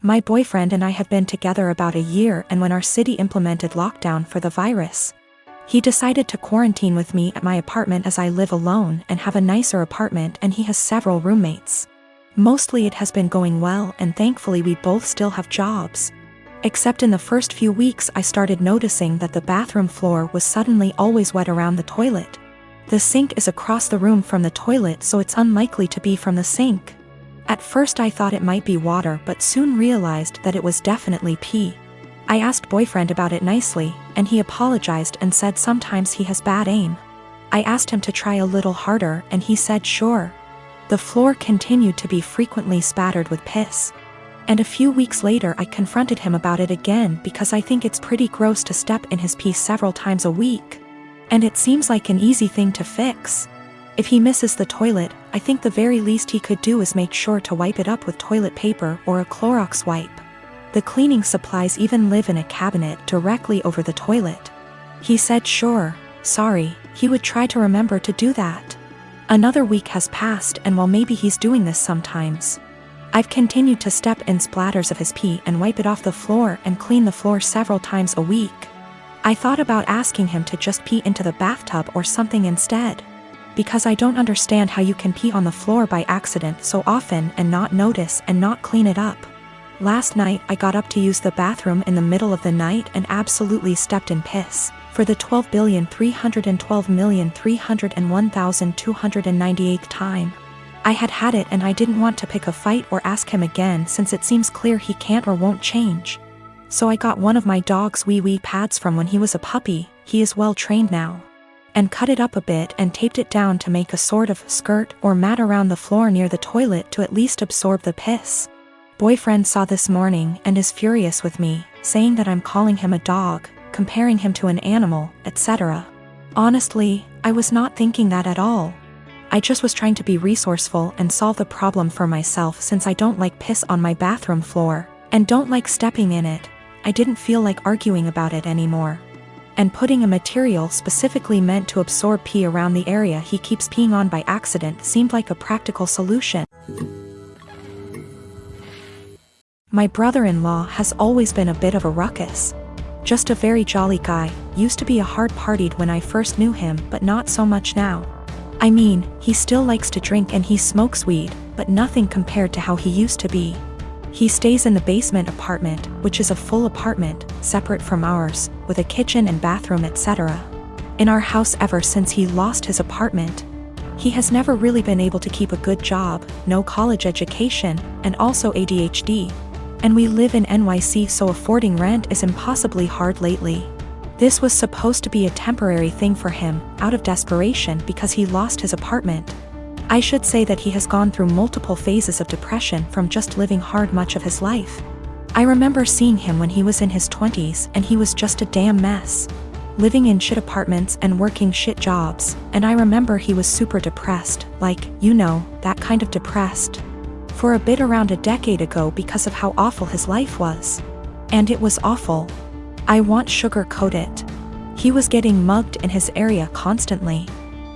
My boyfriend and I have been together about a year, and when our city implemented lockdown for the virus, he decided to quarantine with me at my apartment as I live alone and have a nicer apartment, and he has several roommates. Mostly it has been going well, and thankfully we both still have jobs. Except in the first few weeks I started noticing that the bathroom floor was suddenly always wet around the toilet. The sink is across the room from the toilet, so it's unlikely to be from the sink. At first I thought it might be water, but soon realized that it was definitely pee. I asked boyfriend about it nicely, and he apologized and said sometimes he has bad aim. I asked him to try a little harder, and he said sure. The floor continued to be frequently spattered with piss. And a few weeks later I confronted him about it again because I think it's pretty gross to step in his pee several times a week. And it seems like an easy thing to fix. If he misses the toilet, I think the very least he could do is make sure to wipe it up with toilet paper or a Clorox wipe. The cleaning supplies even live in a cabinet directly over the toilet. He said sure, sorry, he would try to remember to do that. Another week has passed, and while maybe he's doing this sometimes, I've continued to step in splatters of his pee and wipe it off the floor and clean the floor several times a week. I thought about asking him to just pee into the bathtub or something instead, because I don't understand how you can pee on the floor by accident so often and not notice and not clean it up. Last night I got up to use the bathroom in the middle of the night and absolutely stepped in piss, for the 12,312,301,298th time. I had it, and I didn't want to pick a fight or ask him again since it seems clear he can't or won't change. So I got one of my dog's wee pads from when he was a puppy, he is well trained now, and cut it up a bit and taped it down to make a sort of skirt or mat around the floor near the toilet to at least absorb the piss. Boyfriend saw this morning and is furious with me, saying that I'm calling him a dog, comparing him to an animal, etc. Honestly, I was not thinking that at all. I just was trying to be resourceful and solve the problem for myself since I don't like piss on my bathroom floor, and don't like stepping in it. I didn't feel like arguing about it anymore. And putting a material specifically meant to absorb pee around the area he keeps peeing on by accident seemed like a practical solution. My brother-in-law has always been a bit of a ruckus. Just a very jolly guy, used to be a hard-partied when I first knew him, but not so much now. I mean, he still likes to drink and he smokes weed, but nothing compared to how he used to be. He stays in the basement apartment, which is a full apartment, separate from ours, with a kitchen and bathroom, etc. In our house ever since he lost his apartment. He has never really been able to keep a good job, no college education, and also ADHD. And we live in NYC, so affording rent is impossibly hard lately. This was supposed to be a temporary thing for him, out of desperation because he lost his apartment. I should say that he has gone through multiple phases of depression from just living hard much of his life. I remember seeing him when he was in his 20s and he was just a damn mess. Living in shit apartments and working shit jobs, and I remember he was super depressed, like, you know, that kind of depressed. For a bit around a decade ago because of how awful his life was. And it was awful. I won't sugarcoat it. He was getting mugged in his area constantly.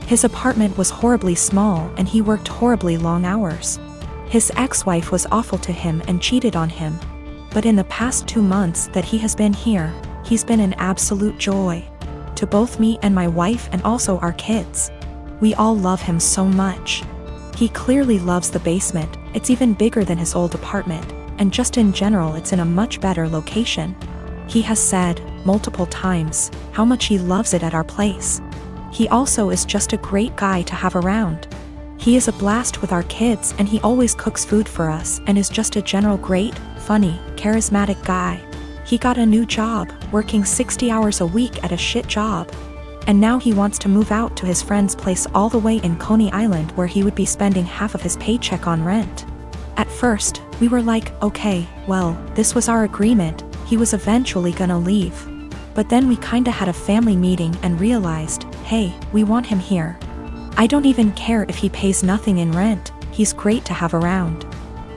His apartment was horribly small and he worked horribly long hours. His ex-wife was awful to him and cheated on him. But in the past 2 months that he has been here, he's been an absolute joy. To both me and my wife and also our kids. We all love him so much. He clearly loves the basement, it's even bigger than his old apartment, and just in general it's in a much better location. He has said, multiple times, how much he loves it at our place. He also is just a great guy to have around. He is a blast with our kids and he always cooks food for us and is just a general great, funny, charismatic guy. He got a new job, working 60 hours a week at a shit job. And now he wants to move out to his friend's place all the way in Coney Island where he would be spending half of his paycheck on rent. At first, we were like, okay, well, this was our agreement, he was eventually gonna leave. But then we kinda had a family meeting and realized, hey, we want him here. I don't even care if he pays nothing in rent, he's great to have around.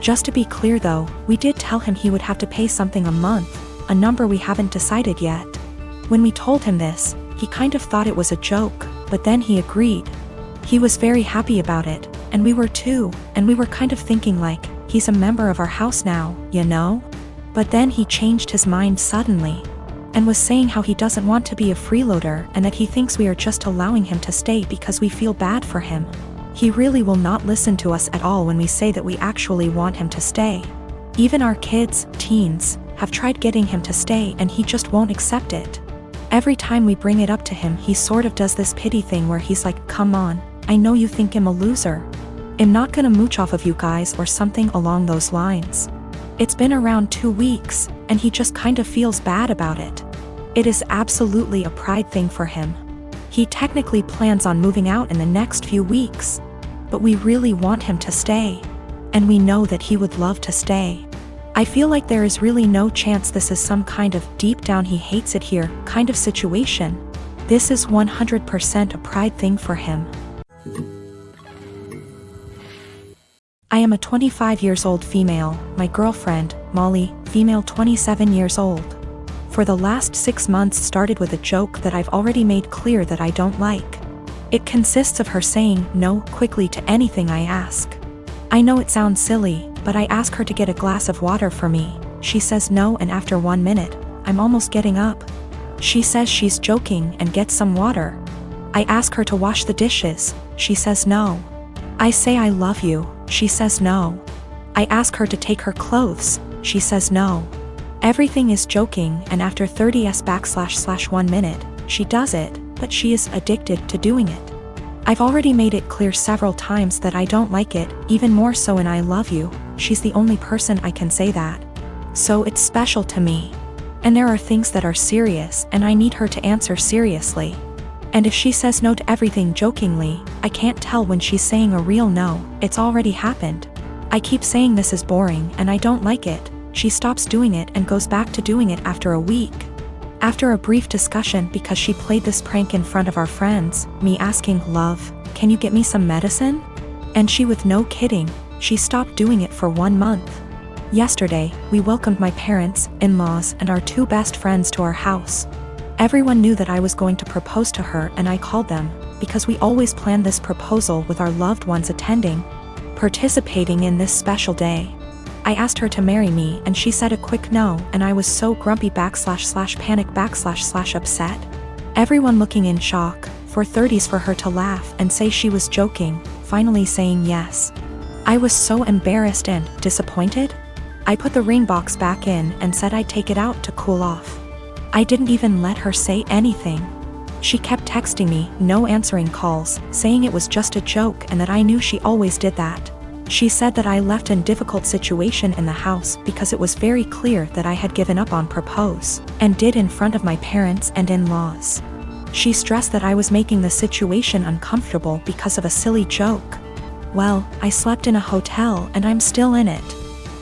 Just to be clear though, we did tell him he would have to pay something a month, a number we haven't decided yet. When we told him this, he kind of thought it was a joke, but then he agreed. He was very happy about it, and we were too, and we were kind of thinking like, he's a member of our house now, you know? But then he changed his mind suddenly and was saying how he doesn't want to be a freeloader and that he thinks we are just allowing him to stay because we feel bad for him. He really will not listen to us at all when we say that we actually want him to stay. Even our kids, teens, have tried getting him to stay and he just won't accept it. Every time we bring it up to him, he sort of does this pity thing where he's like, "Come on, I know you think I'm a loser. I'm not gonna mooch off of you guys," or something along those lines. It's been around 2 weeks, and he just kind of feels bad about it. It is absolutely a pride thing for him. He technically plans on moving out in the next few weeks, but we really want him to stay. And we know that he would love to stay. I feel like there is really no chance this is some kind of deep down he hates it here kind of situation. This is 100% a pride thing for him. I am a 25 years old female, my girlfriend, Molly, female 27 years old. For the last 6 months started with a joke that I've already made clear that I don't like. It consists of her saying no quickly to anything I ask. I know it sounds silly, but I ask her to get a glass of water for me. She says no, and after 1 minute, I'm almost getting up. She says she's joking and gets some water. I ask her to wash the dishes. She says no. I say I love you. She says no. I ask her to take her clothes. She says no. Everything is joking, and after 30s/1 minute, she does it, but she is addicted to doing it. I've already made it clear several times that I don't like it, even more so in I love you. She's the only person I can say that. So it's special to me. And there are things that are serious, and I need her to answer seriously. And if she says no to everything jokingly, I can't tell when she's saying a real no. It's already happened. I keep saying this is boring and I don't like it. She stops doing it and goes back to doing it after a week. After a brief discussion because she played this prank in front of our friends, me asking, "Love, can you get me some medicine?" And she, with no kidding, she stopped doing it for 1 month. Yesterday, we welcomed my parents, in-laws, and our 2 best friends to our house. Everyone knew that I was going to propose to her, and I called them, because we always plan this proposal with our loved ones attending, participating in this special day. I asked her to marry me and she said a quick no, and I was so grumpy /panic /upset. Everyone looking in shock, for 30s for her to laugh and say she was joking, finally saying yes. I was so embarrassed and disappointed. I put the ring box back in and said I'd take it out to cool off. I didn't even let her say anything. She kept texting me, no answering calls, saying it was just a joke and that I knew she always did that. She said that I left in difficult situation in the house because it was very clear that I had given up on propose, and did in front of my parents and in-laws. She stressed that I was making the situation uncomfortable because of a silly joke. Well, I slept in a hotel and I'm still in it.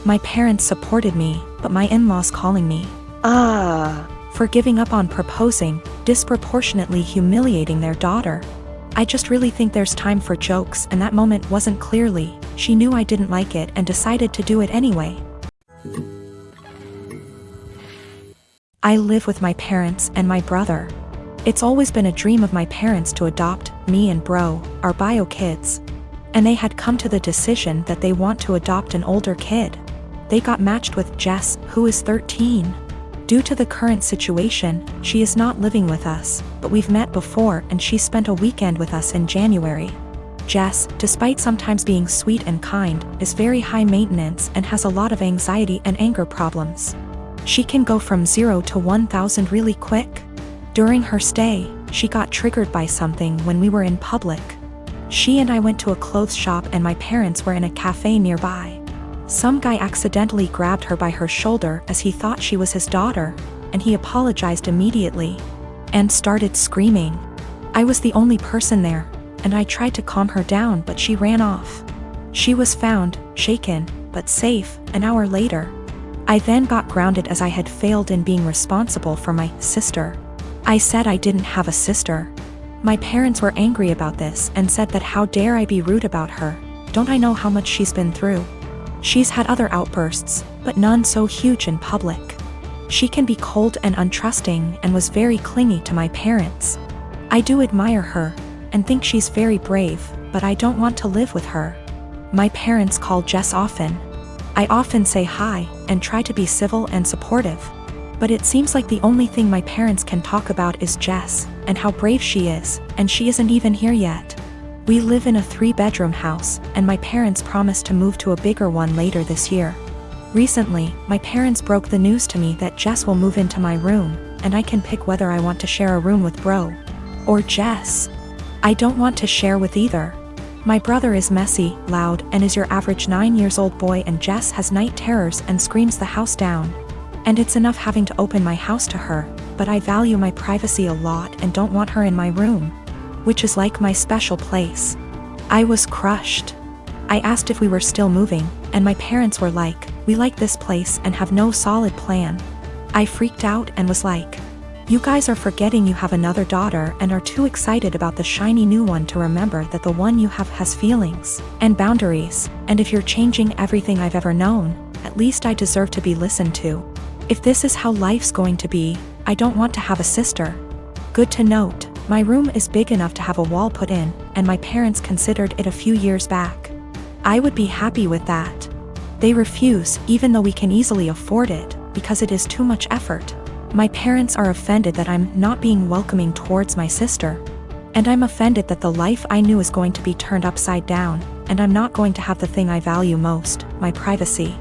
My parents supported me, but my in-laws calling me for giving up on proposing, disproportionately humiliating their daughter. I just really think there's time for jokes, and that moment wasn't clearly. She knew I didn't like it and decided to do it anyway. I live with my parents and my brother. It's always been a dream of my parents to adopt me and bro, our bio kids. And they had come to the decision that they want to adopt an older kid. They got matched with Jess, who is 13. Due to the current situation, she is not living with us, but we've met before and she spent a weekend with us in January. Jess, despite sometimes being sweet and kind, is very high maintenance and has a lot of anxiety and anger problems. She can go from 0 to 1,000 really quick. During her stay, she got triggered by something when we were in public. She and I went to a clothes shop and my parents were in a cafe nearby. Some guy accidentally grabbed her by her shoulder as he thought she was his daughter, and he apologized immediately and started screaming. I was the only person there, and I tried to calm her down, but she ran off. She was found, shaken, but safe, an hour later. I then got grounded as I had failed in being responsible for my sister. I said I didn't have a sister. My parents were angry about this and said that how dare I be rude about her. Don't I know how much she's been through? She's had other outbursts, but none so huge in public. She can be cold and untrusting and was very clingy to my parents. I do admire her and think she's very brave, but I don't want to live with her. My parents call Jess often. I often say hi and try to be civil and supportive. But it seems like the only thing my parents can talk about is Jess, and how brave she is, and she isn't even here yet. We live in a 3-bedroom house, and my parents promised to move to a bigger one later this year. Recently, my parents broke the news to me that Jess will move into my room, and I can pick whether I want to share a room with Bro or Jess. I don't want to share with either. My brother is messy, loud, and is your average 9-year-old boy, and Jess has night terrors and screams the house down. And it's enough having to open my house to her, but I value my privacy a lot and don't want her in my room, which is like my special place. I was crushed. I asked if we were still moving, and my parents were like, "We like this place and have no solid plan." I freaked out and was like, "You guys are forgetting you have another daughter and are too excited about the shiny new one to remember that the one you have has feelings and boundaries, and if you're changing everything I've ever known, at least I deserve to be listened to. If this is how life's going to be, I don't want to have a sister." Good to note, my room is big enough to have a wall put in, and my parents considered it a few years back. I would be happy with that. They refuse, even though we can easily afford it, because it is too much effort. My parents are offended that I'm not being welcoming towards my sister. And I'm offended that the life I knew is going to be turned upside down, and I'm not going to have the thing I value most, my privacy.